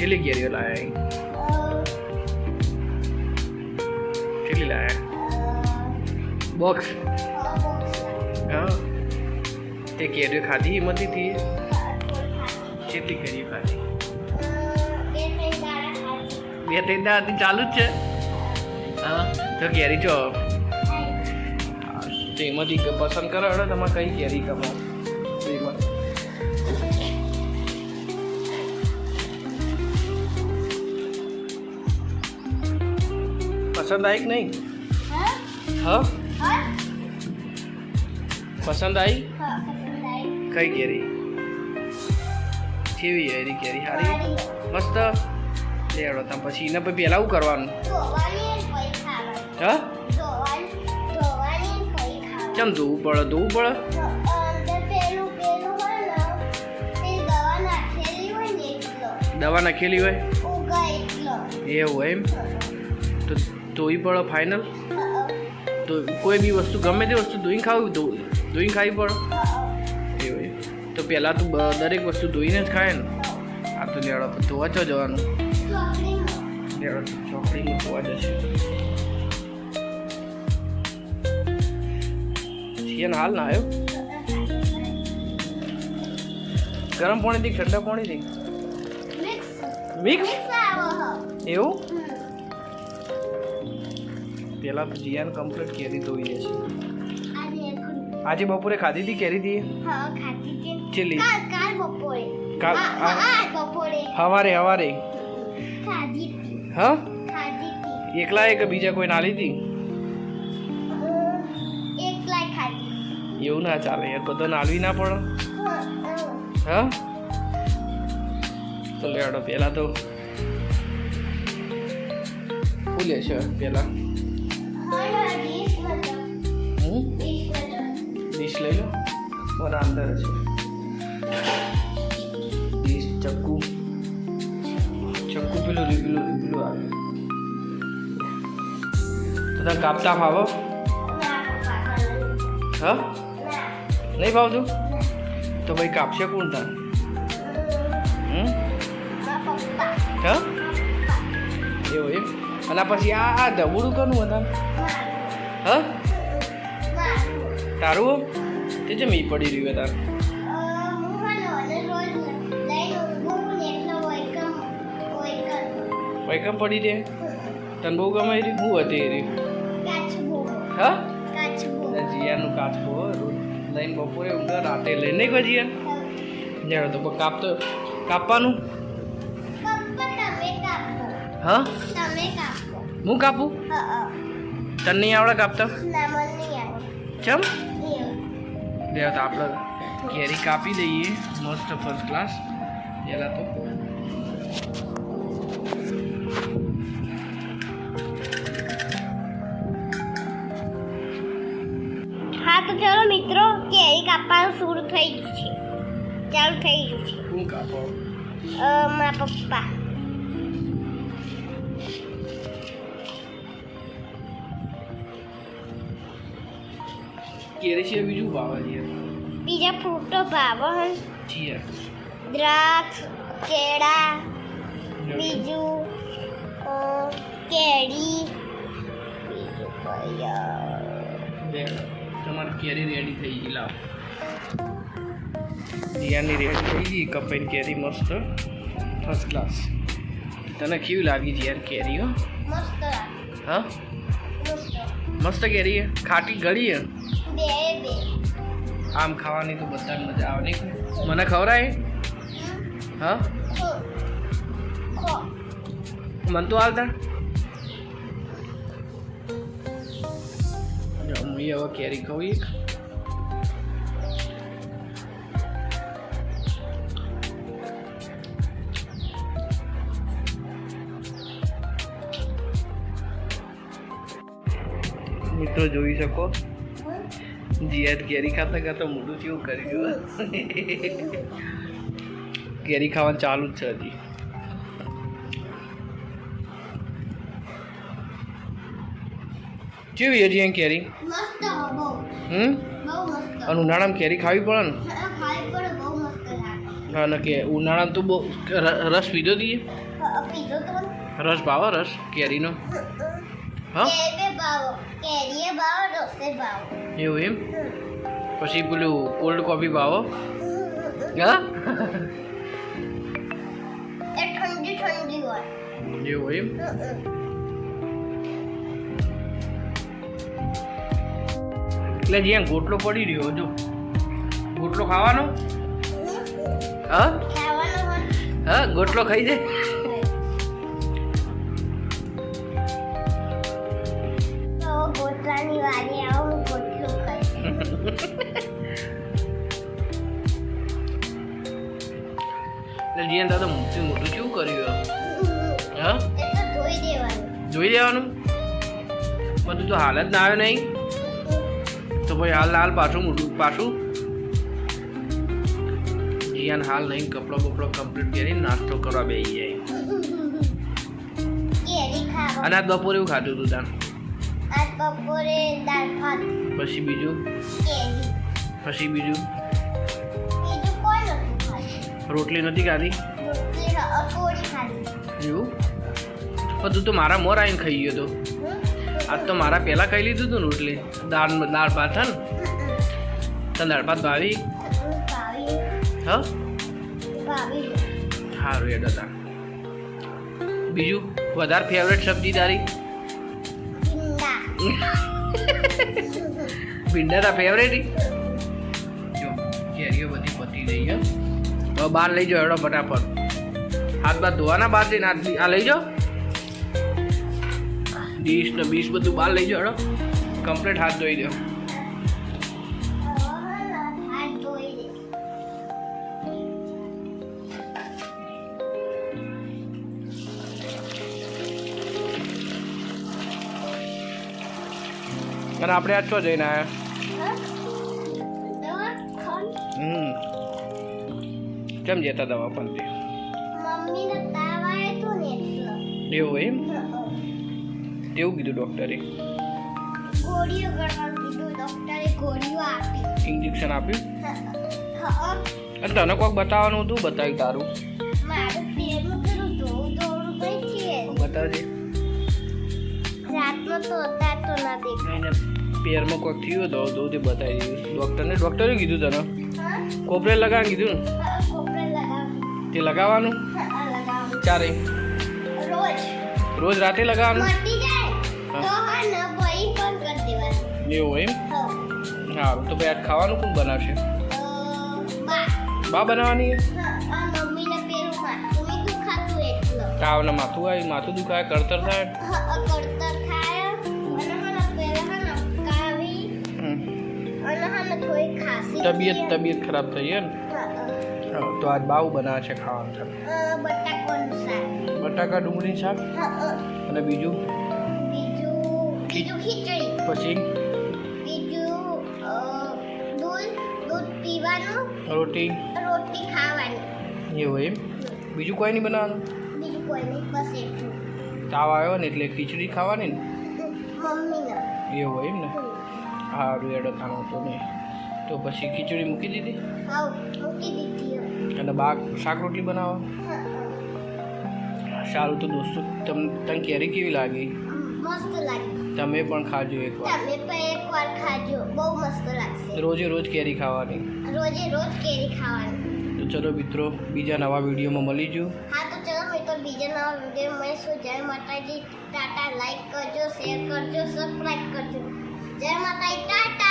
કેટલી કેરીઓ લાયા કેટલી લાયા બોક્સ હા તે કેરીઓ ખાધી એમાંથી થી કેટલી કેરીઓ ખાધી 2-3 દાડાથી ચાલુ જ છે હા તો કેરી જો તો એમાંથી પસંદ કરો એટલે તમારે કઈ કેરી ગમો એમાં પસંદ આવી કે નહીં હા પસંદ આવી કઈ કેરી કેવી એરી કેરી સારી મસ્ત લેવડો તમે પછી એના પછી પહેલાં શું કરવાનું હા કેમ ધોવું પડે દવા નાખેલી હોય એવું હોય એમ તો ધોવી પડે ફાઇનલ તો કોઈ બી વસ્તુ ગમે તે વસ્તુ ધોઈને ખાવી ધોઈને ખાવી પડે એવું એમ તો પહેલાં તો દરેક વસ્તુ ધોઈને જ ખાય ને આ તો લેવડો ધોવા છો જવાનું લેવડો ચોકડીમાં ધોવા જશે ને હાલ ના આવ્યો ગરમ પાણીથી ઠંડા પાણીથી મિક્સ એવું પેલા તો જીયાને કમ્પ્લીટ કેરી ધોઈ દે છે આજે બપોરે ખાધી હતી કેરી થી ચીલી હવારે હા એકલા કે બીજા કોઈ ના લીધી એવું ના ચાલે યાર બધો નાલવી ના પડે હા તો લેડો પહેલાં તો ફૂલે છે પહેલાં ડીશ લઈ લો મારા અંદર છે ડીશ ચક્કુ પેલું આવે તો તમે કાપતા ફાવો હા નહીં ભાવતું તો ભાઈ કાપશે કોણ તાર હા એવું એમ અને પછી આ ધબુડું કરવું હતા હા તારું તે જેમ ઈ પડી રહ્યું તાર વૈકમ પડી દે તને બહુ ગમે રહી હું હતી એ હા જીયાનું કાચબો લઈને બપોરે ઊંઘ રાતે લઈને ગયો જીયા તો કાપવાનું હા હું કાપું તને નહીં આવડે કાપતા ચમ તો આપણે કેરી કાપી દઈએ મસ્ત ફર્સ્ટ ક્લાસ પહેલાં તો હા તો ચલો મિત્રો કેરી કાપવાનું શરૂ થઈ ગયું છે ચાલુ થઈ ગયું છે હું કાપો મારા પપ્પા કેરી છે બીજું ભાવે છે બીજા ફ્રૂટો ભાવે છીએ દ્રાક્ષ કેળા બીજું કેરી બીજું તમારી કેરી રેડી થઈ ગઈ લાવ જીયાની રેડી થઈ ગઈ કપાઈને કેરી મસ્ત ફર્સ્ટ ક્લાસ તને કેવી લાગી છે યાર કેરી હો મસ્ત હા મસ્ત કેરી હે ખાટી ગળી હે બે આમ ખાવાની તો બધાને મજા આવે નહીં મને ખવડાય હા મન તો હાલતા હું હવે કેરી ખાઉં એક મિત્રો જોઈ શકો જીયાદ કેરી ખાતા ખાતા મોઢું કેવું કરી ગયું કેરી ખાવાનું ચાલુ જ છે હજી કેવી હજી અહીં કેરી મસ્ત બહુ બહુ મસ્ત અને ઉનાળામાં કેરી ખાવી પડે ને ખાઈ પડે બહુ મસ્ત લાગે હા ને કે ઉનાળામાં તો બહુ રસ પીધો દઈએ પીધો તો રસ ભાવો રસ કેરીનો હા કેરીએ ભાવો કેરીએ ભાવો રસે ભાવો એવું એમ પછી પેલું કોલ્ડ કોફી ભાવો હા એ ઠંડી ઠંડી હોય એવું એમ એટલે જ્યાં ગોટલો પડી રહ્યો જો ગોટલો ખાવાનો હા ખાવાનું હોય હા ગોટલો ખાઈ દે તો ગોટલાની વારી આવો હું ગોટલો ખાઈશ એટલે જ્યાં દાદા મોટું મોટું શું કર્યું હા એ તો ધોઈ દેવાનું જોઈ દેવાનું બધું તો હાલ જ ના આવે નહીં તો ભાઈ હાલ પાછું મોટું પાછું જીયાન હાલ નહીં કપડો બપડો કમ્પ્લીટ કરી નાસ્તો કરવા બેસી જાય કેરી ખાવા અને આજ બપોરે એવું ખાધું તું તાન આજ બપોરે દાળ ભાત પછી બીજું કેરી પછી બીજું બીજું કોઈ નતું ખાધું રોટલી નથી ખાધી રોટલી અકોડી ખાધી એવું પણ તું તો મારા મોર આવીને ખાઈ ગયો તો આજ તો મારા પહેલાં ખાઈ લીધું હતું ને રોટલી દાળ ભાત હે ને તને દાળ ભાત ભાવી ભાવી હા ભાવી સારું એડ હતા બીજું વધારે ફેવરેટ સબ્જી તારી ભીંડા ભીંડા તા ફેવરેટ જો કેરીઓ બધી પતી ગઈ હે હવે બહાર લઈ જાઓ એડો ફટાફટ હાથ બાદ ધોવાના બહાર જઈને આ લઈ જાઓ ડીશ ને બીશ બધું બહાર લઈ જાઓ એડો કમ્પ્લીટ હાથ ધોઈ દો હાથ ધોઈ દે અને આપણે આજ ચો જઈને આવ્યા કેમ જતા દવાખાને મમ્મીને તાવ આવ્યો તો ને એટલો એવું એમ તેવું કીધું ડૉક્ટરે ગોળીઓ ગળવાનું કીધું ડોક્ટરે ગોળીઓ આપી ઇન્જેક્શન આપ્યું હા અને તને કોઈક બતાવવાનું હતું બતાવ્યું તારું મારું પેરનું પેલું ધોળું કઈ છે બતાવજે રાતનો તો હતા તો ના દેખાય એને પેરમાં કોઈક થયું તો તે બતાવી દીધું ડૉક્ટરે કીધું તને હા કોપરે લગાવવાનું કીધું ને કોપરે લગાવ તે લગાવવાનું લગાવ ચારે રોજ રોજ રાતે લગાવવાનું મટી જાય તો હા ને ભાઈ બંધ કરી દેવાનું એવું એમ હા સારું તો ભાઈ આજ ખાવાનું કોણ બનાવશે બા બા બનાવવાની આ મમ્મીને પેલું માથું નહીં દુખાતું એટલો તાવને માથું દુખાય કળતર થાય કડતર થાય અને મને પહેલા હે ને કાવી અને હે ને થોડી ખાંસી તબિયત ખરાબ થઈ છે ને હા, તો આજ બાવ બનાવે છે ખાવાનું છે બટાકાનું શાક બટાકા ડુંગળી શાક અને બીજું બીજું ખીચડી પછી બીજું દૂધ પીવાનું રોટી રોટી ખાવાની એવું એમ બીજું કોઈ નહીં બનાવવાનું બીજું કોઈ નહીં બસ એટલું તાવ આવ્યો ને એટલે ખીચડી ખાવાની ને મમ્મીને એવું એમ ને સારું એડો ખાનો હતો ને તો પછી ખીચડી મૂકી દીધી હાવ મૂકી દીધી અને શાક રોટલી બનાવો સારું તો દોસ્તો તને કેરી કેવી લાગી મસ્ત લાગી તમે પણ ખાજો એકવાર તમે પણ એકવાર ખાજો બહુ મસ્ત લાગશે રોજે રોજ કેરી ખાવાની રોજે રોજ કેરી ખાવાની તો ચલો મિત્રો બીજા નવા વિડીયોમાં મળીશું હા તો ચલો મિત્રો બીજા નવા વિડીયો મળીશું જય માતાજી ટાટા લાઈક કરજો શેર કરજો સબસ્ક્રાઈબ કરજો જય માતાજી ટાટા